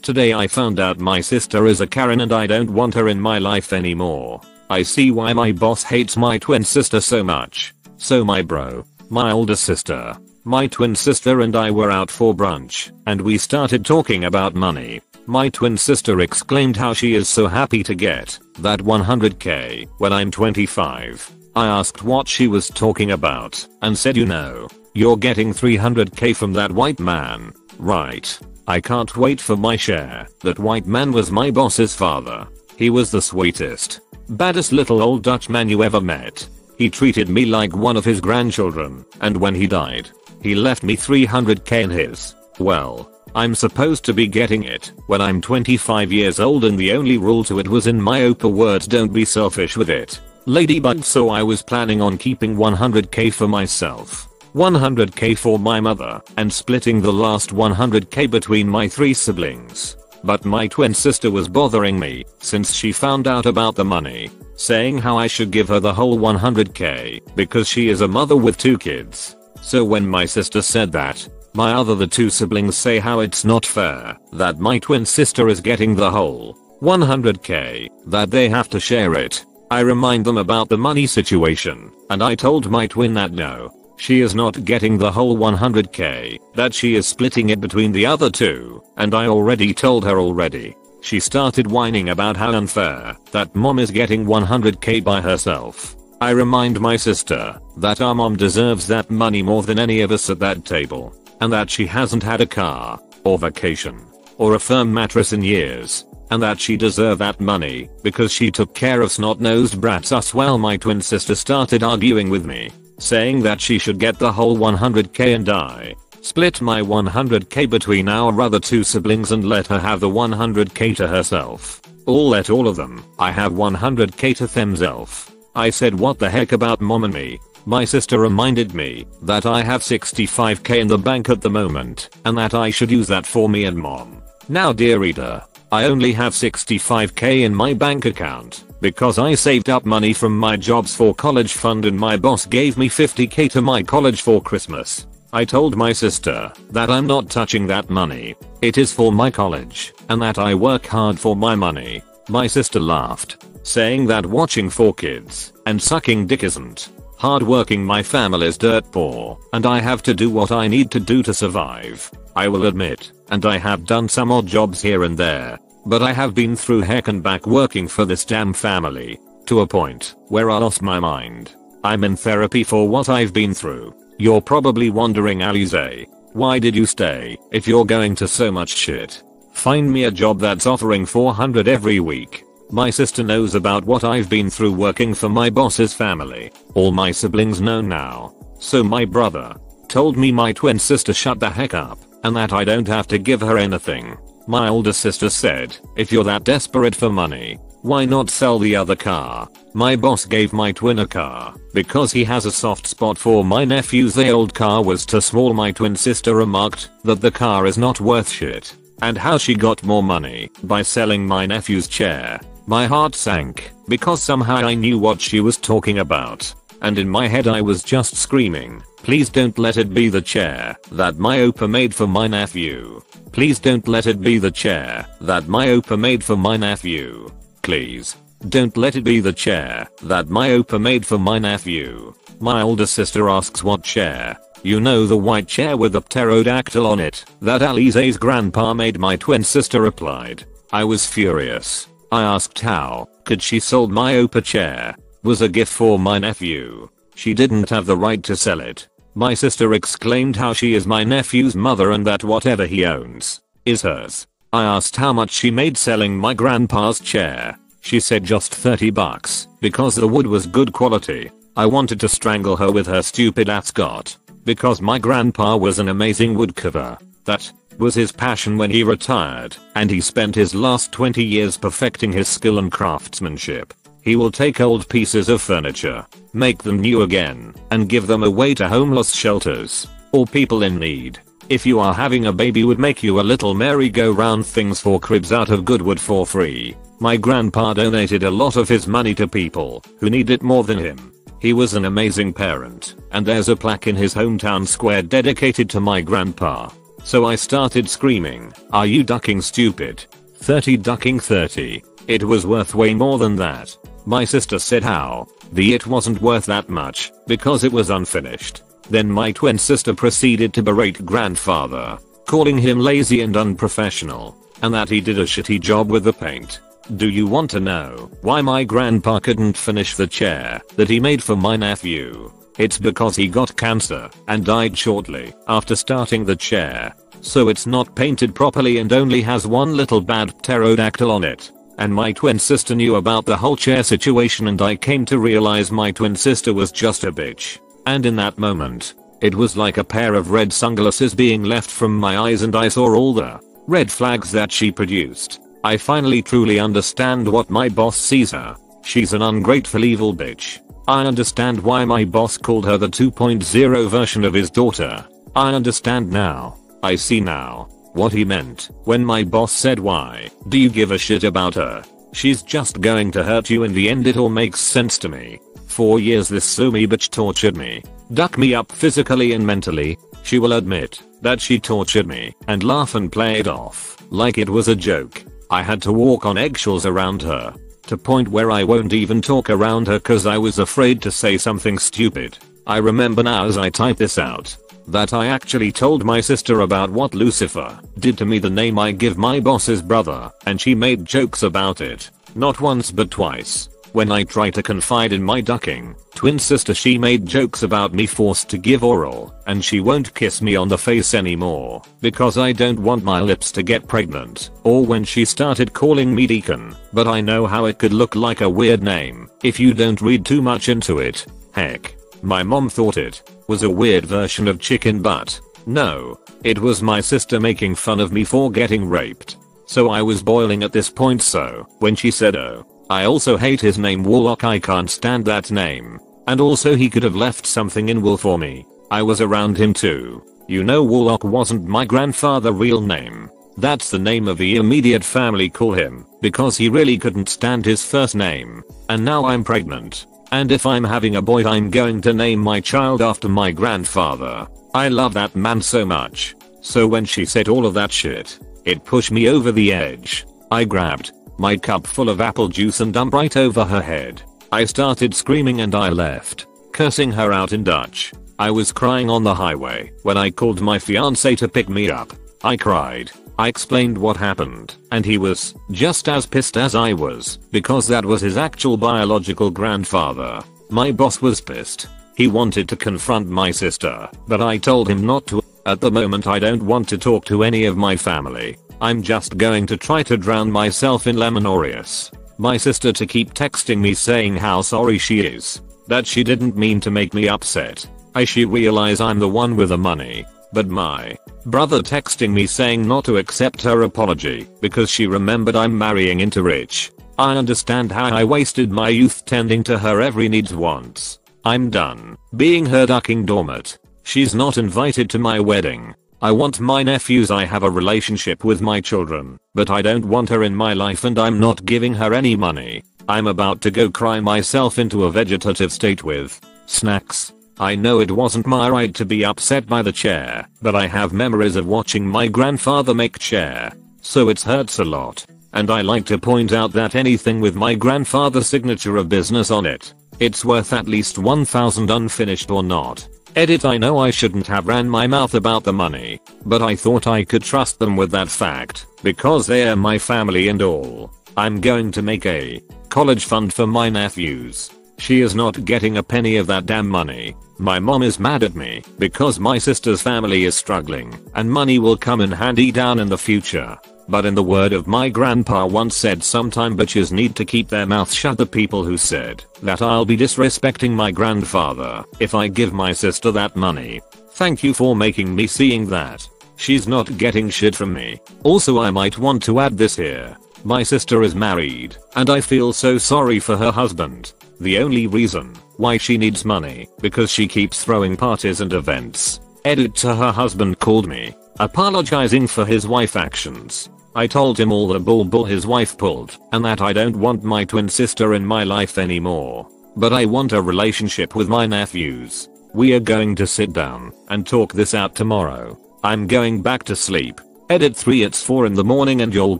Today I found out my sister is a Karen and I don't want her in my life anymore. I see why my boss hates my twin sister so much. So my bro, my older sister, my twin sister and I were out for brunch, and we started talking about money. My twin sister exclaimed how she is so happy to get that 100k when I'm 25. I asked what she was talking about and said, you know, you're getting 300k from that white man, right? I can't wait for my share. That white man was my boss's father. He was the sweetest, baddest little old Dutch man you ever met. He treated me like one of his grandchildren, and when he died, he left me 300k in his, well, I'm supposed to be getting it when I'm 25 years old, and the only rule to it was in my Oprah words, don't be selfish with it, ladybug. So I was planning on keeping 100k for myself, 100k for my mother, and splitting the last 100k between my 3 siblings. But my twin sister was bothering me since she found out about the money, saying how I should give her the whole 100k because she is a mother with 2 kids. So when my sister said that, my other 2 siblings say how it's not fair that my twin sister is getting the whole 100k, that they have to share it. I remind them about the money situation, and I told my twin that no, she is not getting the whole 100k, that she is splitting it between the other 2, and I already told her already. She started whining about how unfair that mom is getting 100k by herself. I remind my sister that our mom deserves that money more than any of us at that table, and that she hasn't had a car, or vacation, or a firm mattress in years, and that she deserved that money because she took care of snot-nosed brats us. Well, my twin sister started arguing with me, saying that she should get the whole 100k and I split my 100k between our other 2 siblings and let her have the 100k to herself. Or let all of them. I have 100k to themself. I said what the heck about mom and me. My sister reminded me that I have 65k in the bank at the moment and that I should use that for me and mom. Now dear reader, I only have 65k in my bank account because I saved up money from my jobs for college fund, and my boss gave me 50k to my college for Christmas. I told my sister that I'm not touching that money. It is for my college and that I work hard for my money. My sister laughed, saying that watching 4 kids and sucking dick isn't hard working. My family's dirt poor and I have to do what I need to do to survive. I will admit, and I have done some odd jobs here and there, but I have been through heck and back working for this damn family, to a point where I lost my mind. I'm in therapy for what I've been through. You're probably wondering, Alize, why did you stay if you're going to so much shit? Find me a job that's offering 400 every week. My sister knows about what I've been through working for my boss's family. All my siblings know now. So my brother told me my twin sister shut the heck up and that I don't have to give her anything. My older sister said, if you're that desperate for money, why not sell the other car? My boss gave my twin a car because he has a soft spot for my nephews. The old car was too small. My twin sister remarked that the car is not worth shit and how she got more money by selling my nephew's chair. My heart sank because somehow I knew what she was talking about, and in my head I was just screaming, please don't let it be the chair that my Opa made for my nephew. Please don't let it be the chair that my Opa made for my nephew. Please don't let it be the chair that my Opa made for my nephew. My older sister asks, what chair? You know, the white chair with the pterodactyl on it that Alize's grandpa made. My twin sister replied. I was furious. I asked how could she sold my Opa chair was a gift for my nephew. She didn't have the right to sell it. My sister exclaimed how she is my nephew's mother and that whatever he owns is hers. I asked how much she made selling my grandpa's chair. She said just 30 bucks because the wood was good quality. I wanted to strangle her with her stupid ascot because my grandpa was an amazing woodcarver. That was his passion when he retired, and he spent his last 20 years perfecting his skill and craftsmanship. He will take old pieces of furniture, make them new again, and give them away to homeless shelters or people in need. If you are having a baby, would make you a little merry-go-round things for cribs out of good wood for free. My grandpa donated a lot of his money to people who need it more than him. He was an amazing parent, and there's a plaque in his hometown square dedicated to my grandpa. So I started screaming, "Are you ducking, stupid? 30 ducking 30. It was worth way more than that." My sister said how? It wasn't worth that much because it was unfinished. Then my twin sister proceeded to berate grandfather, calling him lazy and unprofessional, and that he did a shitty job with the paint. Do you want to know why my grandpa couldn't finish the chair that he made for my nephew? It's because he got cancer and died shortly after starting the chair. So it's not painted properly and only has one little bad pterodactyl on it. And my twin sister knew about the whole chair situation, and I came to realize my twin sister was just a bitch. And in that moment, it was like a pair of red sunglasses being left from my eyes and I saw all the red flags that she produced. I finally truly understand what my boss sees her. She's an ungrateful evil bitch. I understand why my boss called her the 2.0 version of his daughter. I understand now. I see now what he meant when my boss said, "Why do you give a shit about her? She's just going to hurt you." In the end it all makes sense to me. 4 years this Sumi bitch tortured me, dug me up physically and mentally. She will admit that she tortured me and laugh and play it off like it was a joke. I had to walk on eggshells around her, to point where I won't even talk around her cause I was afraid to say something stupid. I remember now as I type this out that I actually told my sister about what Lucifer did to me, the name I give my boss's brother, and she made jokes about it. Not once but twice. When I try to confide in my ducking twin sister, she made jokes about me forced to give oral, and she won't kiss me on the face anymore because I don't want my lips to get pregnant. Or when she started calling me Deacon, but I know how it could look like a weird name if you don't read too much into it. Heck, my mom thought it was a weird version of chicken butt. No, it was my sister making fun of me for getting raped. So I was boiling at this point, so when she said, "Oh, I also hate his name Warlock, I can't stand that name. And also he could have left something in will for me," I was around him too. You know, Warlock wasn't my grandfather's real name. That's the name of the immediate family call him because he really couldn't stand his first name. And now I'm pregnant. And if I'm having a boy, I'm going to name my child after my grandfather. I love that man so much. So when she said all of that shit, it pushed me over the edge. I grabbed my cup full of apple juice and dumped right over her head. I started screaming and I left, cursing her out in Dutch. I was crying on the highway when I called my fiance to pick me up. I cried. I explained what happened, and he was just as pissed as I was because that was his actual biological grandfather. My boss was pissed. He wanted to confront my sister, but I told him not to. At the moment I don't want to talk to any of my family. I'm just going to try to drown myself in lemon Oreos. My sister to keep texting me saying how sorry she is, that she didn't mean to make me upset. She realize I'm the one with the money. But my brother texting me saying not to accept her apology because she remembered I'm marrying into rich. I understand how I wasted my youth tending to her every needs wants. I'm done being her ducking doormat. She's not invited to my wedding. I want my nephews. I have a relationship with my children, but I don't want her in my life and I'm not giving her any money. I'm about to go cry myself into a vegetative state with snacks. I know it wasn't my right to be upset by the chair, but I have memories of watching my grandfather make chair, so it hurts a lot. And I like to point out that anything with my grandfather's signature of business on it, it's worth at least 1,000 unfinished or not. Edit. I know I shouldn't have ran my mouth about the money, but I thought I could trust them with that fact, because they are my family and all. I'm going to make a college fund for my nephews. She is not getting a penny of that damn money. My mom is mad at me because my sister's family is struggling and money will come in handy down in the future. But in the word of my grandpa once said, sometime bitches need to keep their mouth shut. The people who said that I'll be disrespecting my grandfather if I give my sister that money. Thank you for making me seeing that. She's not getting shit from me. Also, I might want to add this here. My sister is married and I feel so sorry for her husband. The only reason why she needs money because she keeps throwing parties and events. Edit. To her husband called me apologizing for his wife's actions. I told him all the bull his wife pulled and that I don't want my twin sister in my life anymore. But I want a relationship with my nephews. We are going to sit down and talk this out tomorrow. I'm going back to sleep. Edit 3. It's 4 in the morning and your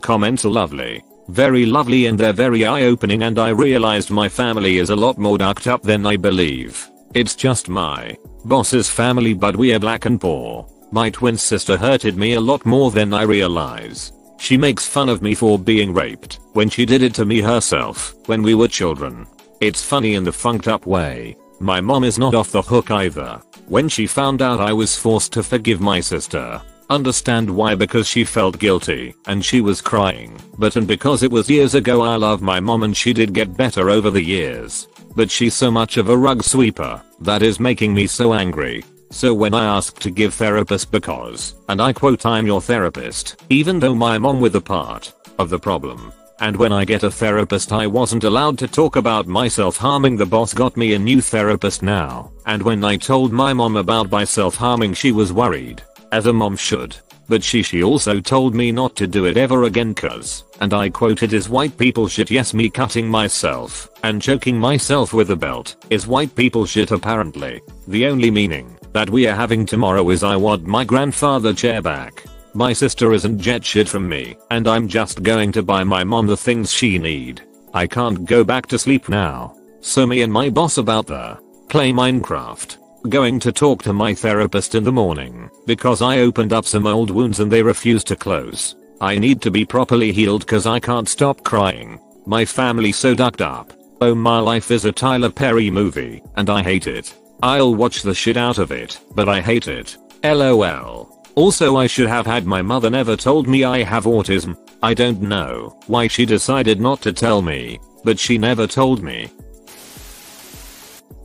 comments are lovely. Very lovely and they're very eye-opening, and I realized my family is a lot more ducked up than I believe. It's just my boss's family, but we are black and poor. My twin sister hurted me a lot more than I realize. She makes fun of me for being raped when she did it to me herself when we were children. It's funny in the funked up way. My mom is not off the hook either. When she found out I was forced to forgive my sister. Understand why? Because she felt guilty and she was crying. And because it was years ago, I love my mom and she did get better over the years. But she's so much of a rug sweeper that is making me so angry. So when I asked to give therapist because, and I quote, I'm your therapist, even though my mom was a part of the problem. And when I get a therapist I wasn't allowed to talk about my self-harming. The boss got me a new therapist now. And when I told my mom about my self-harming she was worried. As a mom should. But she also told me not to do it ever again cause, and I quote, it is white people shit. Yes, me cutting myself and choking myself with a belt is white people shit apparently. The only meaning that we are having tomorrow is I want my grandfather chair back. My sister isn't jet shit from me, and I'm just going to buy my mom the things she need. I can't go back to sleep now. So me and my boss about the play Minecraft. Going to talk to my therapist in the morning because I opened up some old wounds and they refuse to close. I need to be properly healed cause I can't stop crying. My family so ducked up. Oh, my life is a Tyler Perry movie and I hate it. I'll watch the shit out of it, but I hate it. LOL. Also, I should have had my mother never told me I have autism. I don't know why she decided not to tell me, but she never told me.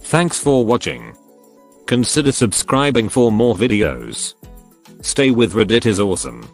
Thanks for watching. Consider subscribing for more videos. Stay with Reddit is awesome.